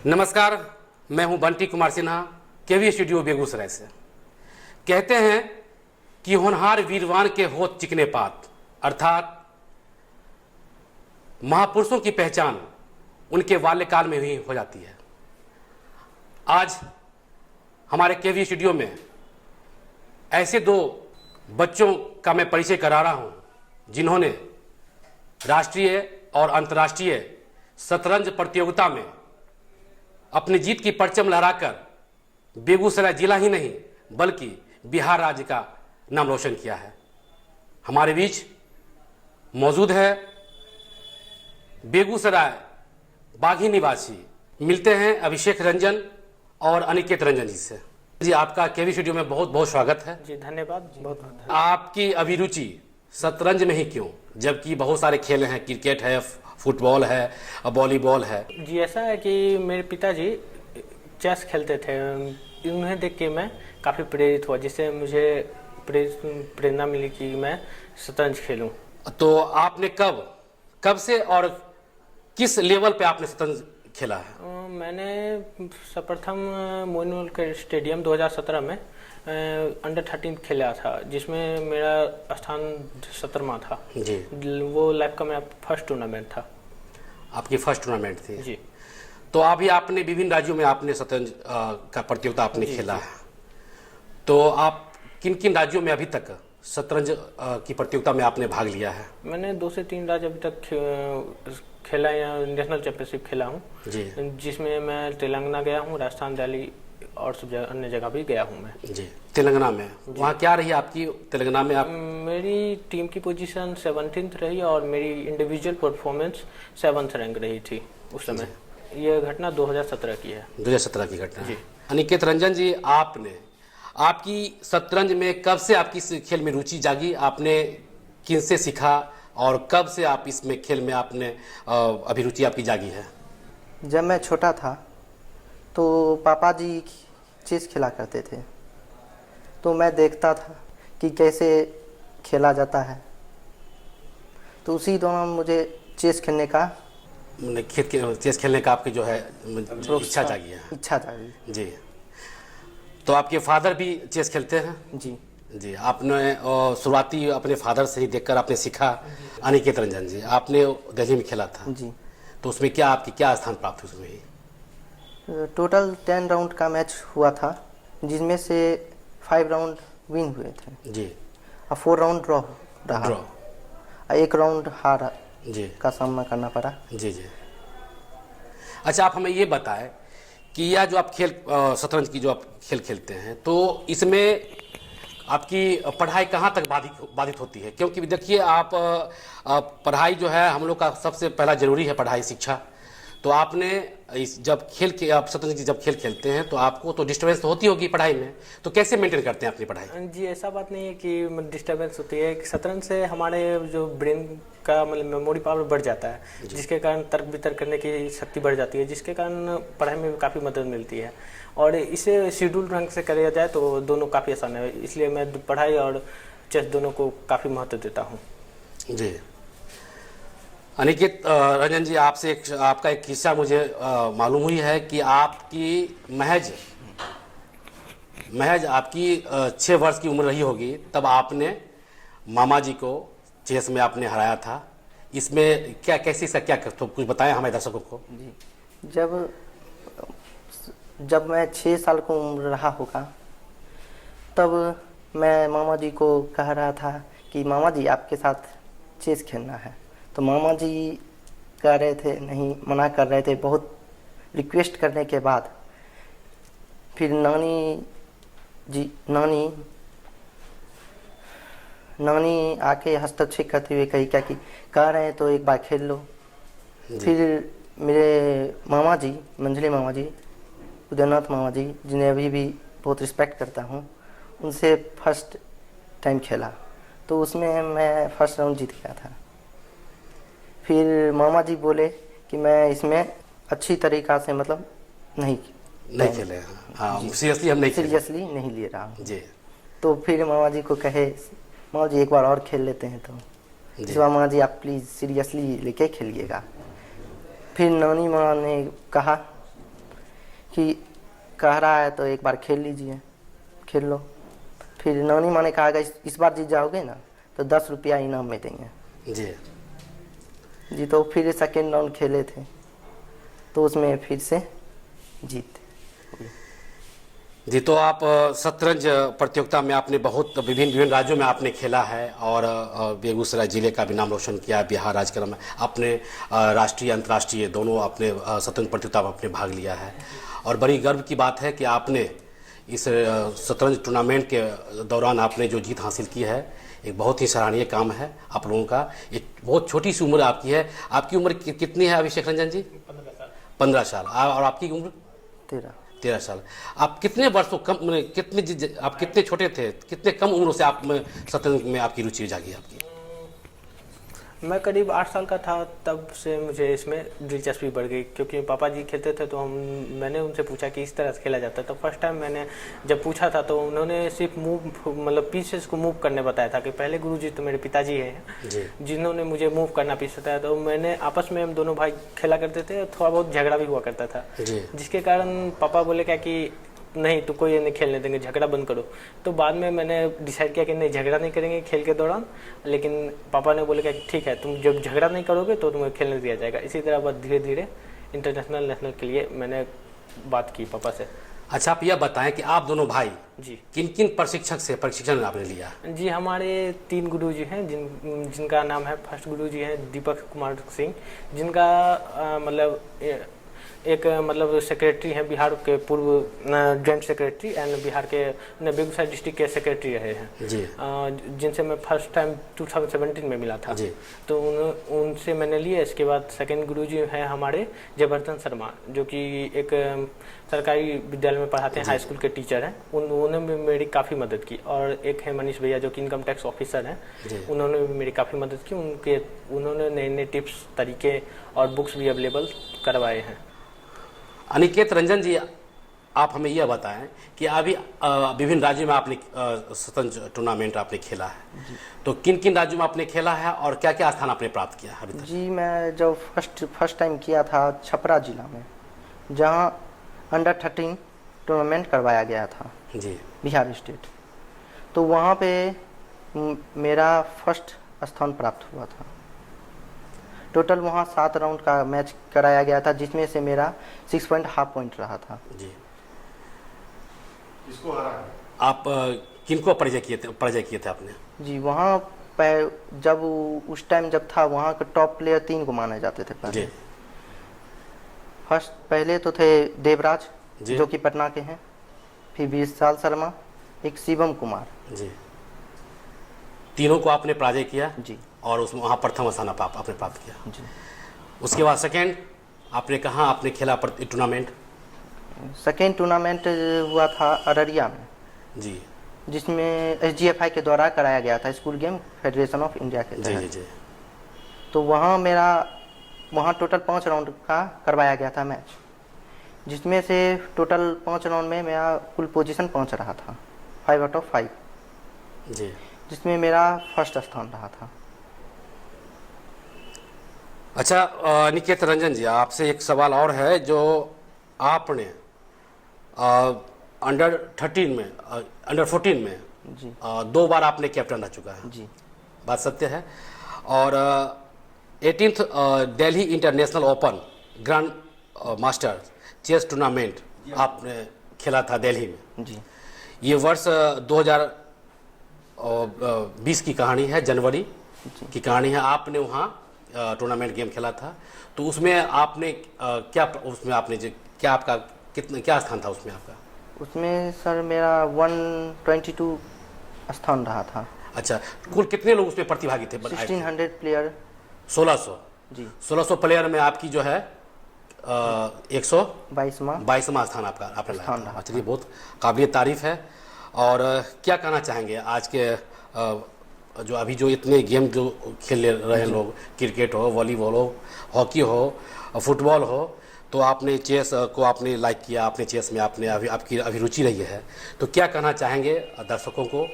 नमस्कार, मैं हूं बंटी कुमार सिन्हा, केवी स्टूडियो बेगूसराय से। कहते हैं कि होनहार वीरवान के होत चिकने पात, अर्थात महापुरुषों की पहचान उनके बाल्यकाल में ही हो जाती है। आज हमारे केवी स्टूडियो में ऐसे दो बच्चों का मैं परिचय करा रहा हूं जिन्होंने राष्ट्रीय और अंतर्राष्ट्रीय शतरंज प्रतियोगिता में अपनी जीत की परचम लहराकर बेगूसराय जिला ही नहीं बल्कि बिहार राज्य का नाम रोशन किया है। हमारे बीच मौजूद है बेगूसराय बागी निवासी, मिलते हैं अभिषेक रंजन और अनिकेत रंजन जी से। जी, आपका केवी स्टूडियो में बहुत बहुत स्वागत है। जी धन्यवाद, बहुत बहुत। आपकी अभिरुचि शतरंज में ही क्यों, जबकि बहुत सारे खेल हैं, क्रिकेट है, फुटबॉल है, वॉलीबॉल है? जी ऐसा है कि मेरे पिताजी चेस खेलते थे, उन्हें देख के मैं काफ़ी प्रेरित हुआ, जिससे मुझे प्रेरणा मिली कि मैं शतरंज खेलूं। तो आपने कब से और किस लेवल पे आपने शतरंज खेला है? मैंने सर्वप्रथम मोइन वॉलकर स्टेडियम 2017 में अंडर 13 खेला था, जिसमें मेरा स्थान 17वां था जी। वो लाइफ का मेरा फर्स्ट टूर्नामेंट था। आपकी फर्स्ट टूर्नामेंट थी जी। तो अभी आपने विभिन्न राज्यों में आपने शतरंज का प्रतियोगिता आपने खेला है, तो आप किन किन राज्यों में अभी तक शतरंज की प्रतियोगिता में आपने भाग लिया है? मैंने 2 से 3 राज्य अभी तक खेला या नेशनल चैंपियनशिप खेला हूँ जी। जिसमें मैं तेलंगाना गया हूँ, राजस्थान, दिल्ली और सब अन्य जगह भी गया हूँ मैं। जी, तेलंगाना में वहाँ क्या रही आपकी? तेलंगाना में आप? मेरी टीम की पोजीशन 17th रही और मेरी इंडिविजुअल परफॉर्मेंस 7th रैंक रही थी उस समय। ये घटना 2017 की है। 2017 की घटना जी। है। अनिकेत रंजन जी, आपकी शतरंज में कब से आपकी इस खेल में रुचि जागी? आपने किनसे सीखा और कब से आप इसमें खेल में आपने अभिरुचि आपकी जागी है? जब मैं छोटा था तो पापा जी चेस खेला करते थे, तो मैं देखता था कि कैसे खेला जाता है, तो उसी दौरान मुझे चेस खेलने का चेस खेलने का आपकी जो है इच्छा जागी है? इच्छा जागी। जी। तो आपके फादर भी चेस खेलते हैं? जी जी। आपने शुरुआती अपने फादर से ही देखकर आपने सीखा। अनिकेत रंजन जी, आपने दिल्ली में खेला था जी। तो उसमें क्या स्थान प्राप्त हुई उसमें? टोटल 10 राउंड का मैच हुआ था, जिसमें से 5 राउंड विन हुए थे जी और 4 राउंड ड्रॉ रहा और 1 राउंड हार जी का सामना करना पड़ा। जी जी। अच्छा, आप हमें ये बताएं कि यह जो आप शतरंज की जो आप खेल खेलते हैं, तो इसमें आपकी पढ़ाई कहाँ तक बाधित होती है? क्योंकि देखिए, आप पढ़ाई जो है हम लोग का सबसे पहला जरूरी है, पढ़ाई, शिक्षा। तो आपने आप शतरंज की जब खेल खेलते हैं तो आपको तो डिस्टर्बेंस तो होती होगी पढ़ाई में, तो कैसे मेंटेन करते हैं अपनी पढ़ाई? जी ऐसा बात नहीं है कि डिस्टर्बेंस होती है। शतरंज से हमारे जो ब्रेन का मतलब मेमोरी पावर बढ़ जाता है, जिसके कारण तर्क वितर्क करने की शक्ति बढ़ जाती है, जिसके कारण पढ़ाई में काफ़ी मदद मिलती है। और इसे शेड्यूल ढंग से किया जाए तो दोनों काफ़ी आसान है, इसलिए मैं पढ़ाई और चेस दोनों को काफ़ी महत्व देता हूँ। जी। अनिकेत रंजन जी, आपका एक किस्सा मुझे मालूम हुई है कि आपकी महज आपकी 6 वर्ष की उम्र रही होगी, तब आपने मामा जी को चेस में आपने हराया था। इसमें क्या तो कुछ बताएं हमारे दर्शकों को। जी, जब मैं 6 साल की उम्र रहा होगा, तब मैं मामा जी को कह रहा था कि मामा जी आपके साथ चेस खेलना है, तो मामा जी कह रहे थे नहीं, मना कर रहे थे। बहुत रिक्वेस्ट करने के बाद फिर नानी आके हस्तक्षेप करते हुए कही क्या कि कह रहे हैं तो एक बार खेल लो। फिर मेरे मामा जी, मंझले मामा जी, उदयनाथ मामा जी, जिन्हें अभी भी बहुत रिस्पेक्ट करता हूँ, उनसे फर्स्ट टाइम खेला तो उसमें मैं फर्स्ट राउंड जीत गया था। फिर मामा जी बोले कि मैं इसमें अच्छी तरीक़ा से मतलब नहीं खेले। हाँ, सीरियसली नहीं ले रहा हूँ जी। तो फिर मामा जी को कहे, मामा जी एक बार और खेल लेते हैं, तो इस बार मामा जी आप प्लीज़ सीरियसली लेके खेलिएगा। फिर नानी माँ ने कहा कि कह रहा है तो एक बार खेल लीजिए, खेल लो। फिर नानी माँ ने कहा अगर इस बार जीत जाओगे ना तो 10 रुपया इनाम में देंगे जी जी। तो फिर सेकेंड राउंड खेले थे तो उसमें फिर से जीत। जी। तो आप शतरंज प्रतियोगिता में आपने बहुत विभिन्न राज्यों में आपने खेला है और बेगूसराय जिले का भी नाम रोशन किया है, बिहार राज्य में आपने राष्ट्रीय अंतर्राष्ट्रीय दोनों आपने शतरंज प्रतियोगिता में आपने भाग लिया है। और बड़ी गर्व की बात है कि आपने इस शतरंज टूर्नामेंट के दौरान आपने जो जीत हासिल की है, एक बहुत ही सराहनीय काम है आप लोगों का। एक बहुत छोटी सी उम्र आपकी है। आपकी उम्र कितनी है अभिषेक रंजन जी? 15 साल। और आपकी उम्र? 13 साल। आप कितने वर्षों कम आप कितने छोटे थे, कितने कम उम्र से आप में शतरंज में आपकी रुचि जागी आपकी? मैं करीब 8 साल का था तब से मुझे इसमें दिलचस्पी बढ़ गई, क्योंकि पापा जी खेलते थे तो मैंने उनसे पूछा कि इस तरह से खेला जाता है। तो फर्स्ट टाइम मैंने जब पूछा था तो उन्होंने सिर्फ पीसेस को मूव करने बताया था कि पहले गुरुजी तो मेरे पिताजी हैं जिन्होंने मुझे मूव करना पीस बताया। तो मैंने आपस में हम दोनों भाई खेला करते थे, थोड़ा बहुत झगड़ा भी हुआ करता था जिसके कारण पापा बोले क्या कि नहीं तो कोई नहीं खेलने देंगे, झगड़ा बंद करो। तो बाद में मैंने डिसाइड किया कि नहीं झगड़ा नहीं करेंगे खेल के दौरान, लेकिन पापा ने बोले कि ठीक है तुम जब झगड़ा नहीं करोगे तो तुम्हें खेलने दिया जाएगा। इसी तरह बस धीरे धीरे इंटरनेशनल नेशनल के लिए मैंने बात की पापा से। अच्छा, आप यह बताएं कि आप दोनों भाई जी किन किन प्रशिक्षक से प्रशिक्षण आपने लिया? जी हमारे 3 गुरुजी हैं जिनका नाम है, फर्स्ट गुरुजी हैं दीपक कुमार सिंह, जिनका एक सेक्रेटरी हैं, बिहार के पूर्व जॉइंट सेक्रेटरी एंड बिहार के बेगूसराय डिस्ट्रिक्ट के सेक्रेटरी रहे हैं जी। जिनसे मैं फर्स्ट टाइम 2017 में मिला था जी। तो उनसे मैंने लिया। इसके बाद सेकंड गुरुजी हैं हमारे जयवर्धन शर्मा, जो कि एक सरकारी विद्यालय में पढ़ाते हैं, हाई स्कूल के टीचर हैं। उन्होंने भी मेरी काफ़ी मदद की। और एक है मनीष भैया जो कि इनकम टैक्स ऑफिसर हैं, उन्होंने भी मेरी काफ़ी मदद की। उन्होंने नए नए टिप्स तरीके और बुक्स भी अवेलेबल करवाए हैं। अनिकेत रंजन जी, आप हमें यह बताएं कि अभी विभिन्न राज्यों में आपने शतरंज टूर्नामेंट आपने खेला है, तो किन किन राज्यों में आपने खेला है और क्या क्या स्थान आपने प्राप्त किया अभी तक? जी मैं जब फर्स्ट टाइम किया था छपरा जिला में, जहां अंडर 13 टूर्नामेंट करवाया गया था जी, बिहार स्टेट। तो वहां पे मेरा फर्स्ट स्थान प्राप्त हुआ था। टोटल वहाँ 7 राउंड का मैच कराया गया था, जिसमें से मेरा 6.5 पॉइंट रहा था जी। किसको हरा? आप किनको पराजय किए थे आपने? जी वहाँ जब उस टाइम जब था वहाँ के टॉप प्लेयर 3 को माने जाते थे पहले। पहले तो थे देवराज जो कि पटना के हैं, फिर विशाल शर्मा, एक शिवम कुमार जी। तीनों को आपने पराजय किया जी, और उसमें वहाँ प्रथम स्थान आपने प्राप्त किया जी। उसके बाद सेकेंड आपने कहाँ आपने खेला टूर्नामेंट? सेकेंड टूर्नामेंट हुआ था अररिया में जी, जिसमें SGFI के द्वारा कराया गया था, school game federation of India के तहत। जी जी। तो वहाँ टोटल 5 राउंड का करवाया गया था मैच, जिसमें से टोटल 5 राउंड में मेरा कुल पोजीशन 5 रहा था, 5 आउट ऑफ 5 जी, जिसमें मेरा फर्स्ट स्थान रहा था। अच्छा निकेत रंजन जी, आपसे एक सवाल और है। जो आपने अंडर 14 में जी 2 बार आपने कैप्टन रह चुका है जी, बात सत्य है। और 18th Delhi international open grand master chess tournament आपने खेला था दिल्ली में जी। ये वर्ष 2020 की कहानी है, जनवरी की कहानी है। आपने वहाँ टूर्नामेंट गेम खेला था, तो उसमें आपने क्या स्थान था उसमें आपका? उसमें सर मेरा 122 स्थान रहा था। अच्छा, कुल कितने लोग उसमें प्रतिभागी थे? 1600 प्लेयर। 1600 जी। 1600 प्लेयर में आपकी जो है 122वां स्थान आपने स्थान लाया। रहा। चलिए, बहुत काबिल तारीफ है। और क्या कहना चाहेंगे आज के जो अभी जो इतने गेम जो खेल रहे हैं लोग, क्रिकेट हो, वॉलीबॉल हो, हॉकी हो, फुटबॉल हो, तो आपने चेस को आपने लाइक किया, आपने चेस में आपने आपकी अभिरुचि रही है, तो क्या कहना चाहेंगे दर्शकों को,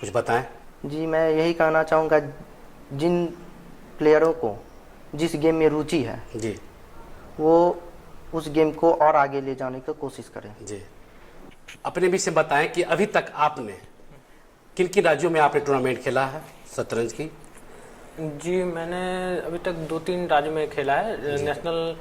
कुछ बताएं? जी मैं यही कहना चाहूँगा, जिन प्लेयरों को जिस गेम में रुचि है जी, वो उस गेम को और आगे ले जाने की कोशिश करें। जी, अपने विषय बताएं कि अभी तक आपने किन किन राज्यों में आपने टूर्नामेंट खेला है शतरंज की? जी, मैंने अभी तक 2-3 राज्यों में खेला है नेशनल।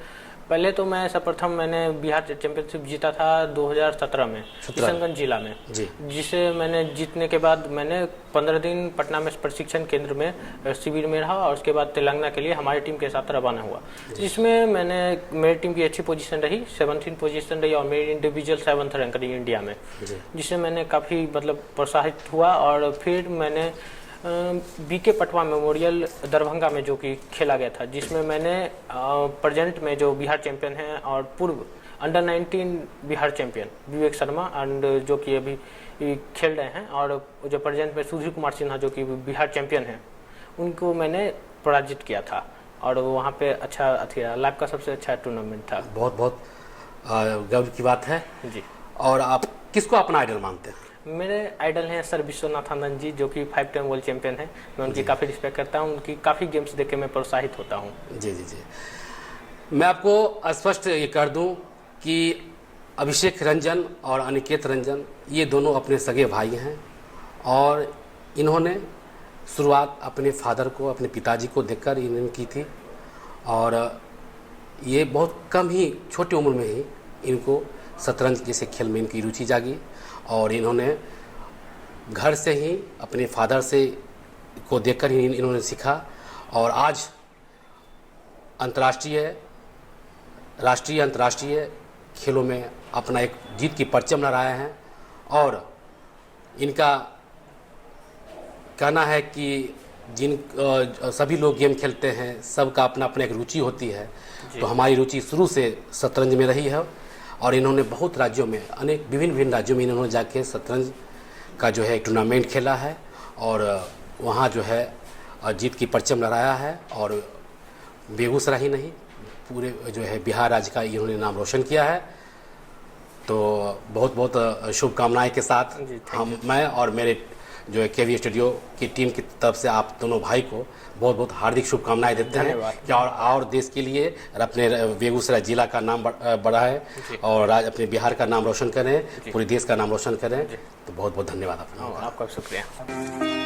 पहले तो मैं सर्वप्रथम मैंने बिहार चैंपियनशिप जीता था 2017 में किशनगंज जिला में जी। जिसे मैंने जीतने के बाद मैंने 15 दिन पटना में प्रशिक्षण केंद्र में शिविर में रहा और उसके बाद तेलंगाना के लिए हमारी टीम के साथ रवाना हुआ, जिसमें मेरी टीम की अच्छी पोजीशन रही, 17th पोजीशन रही और मेरी इंडिविजुअल 7th रैंक रही इंडिया में, जिससे मैंने काफ़ी मतलब प्रोत्साहित हुआ। और फिर मैंने बीके पटवा मेमोरियल दरभंगा में जो कि खेला गया था, जिसमें मैंने प्रेजेंट में जो बिहार चैंपियन हैं और पूर्व under 19 Bihar champion Vivek Sharma and जो कि अभी खेल रहे हैं, और जो प्रेजेंट में सुधीर कुमार सिन्हा जो कि बिहार चैंपियन हैं, उनको मैंने पराजित किया था और वहाँ पे अच्छा लाइफ का सबसे अच्छा टूर्नामेंट था। बहुत बहुत गर्व की बात है जी। और आप किसको अपना आइडल मानते हैं? मेरे आइडल हैं सर विश्वनाथ आनंद जी, जो कि 5 टाइम वर्ल्ड चैंपियन हैं। मैं उनकी काफ़ी रिस्पेक्ट करता हूँ, उनकी काफ़ी गेम्स देख के मैं प्रोत्साहित होता हूँ। जी जी जी। मैं आपको स्पष्ट ये कर दूं कि अभिषेक रंजन और अनिकेत रंजन ये दोनों अपने सगे भाई हैं और इन्होंने शुरुआत अपने फादर को, अपने पिताजी को देखकर इन्होंने की थी और ये बहुत कम ही छोटी उम्र में ही इनको शतरंज जैसे खेल में इनकी रुचि जागी और इन्होंने घर से ही अपने फादर से को देखकर ही इन्होंने सीखा और आज अंतर्राष्ट्रीय, राष्ट्रीय, अंतर्राष्ट्रीय खेलों में अपना एक जीत की परचम लहराए हैं। और इनका कहना है कि जिन सभी लोग गेम खेलते हैं, सबका अपना अपना एक रुचि होती है, तो हमारी रुचि शुरू से शतरंज में रही है और इन्होंने बहुत राज्यों में, अनेक विभिन्न राज्यों में इन्होंने जाके शतरंज का जो है टूर्नामेंट खेला है और वहाँ जो है जीत की परचम लहराया है और बेगूसराय ही नहीं, पूरे जो है बिहार राज्य का इन्होंने नाम रोशन किया है। तो बहुत बहुत शुभकामनाएं के साथ मैं और मेरे जो है केवी स्टूडियो की टीम की तरफ से आप दोनों भाई को बहुत बहुत हार्दिक शुभकामनाएं देते हैं कि और देश के लिए और अपने बेगूसराय जिला का नाम बढ़ाएं और अपने बिहार का नाम रोशन करें, पूरे देश का नाम रोशन करें। तो बहुत बहुत धन्यवाद आपका। आपका शुक्रिया।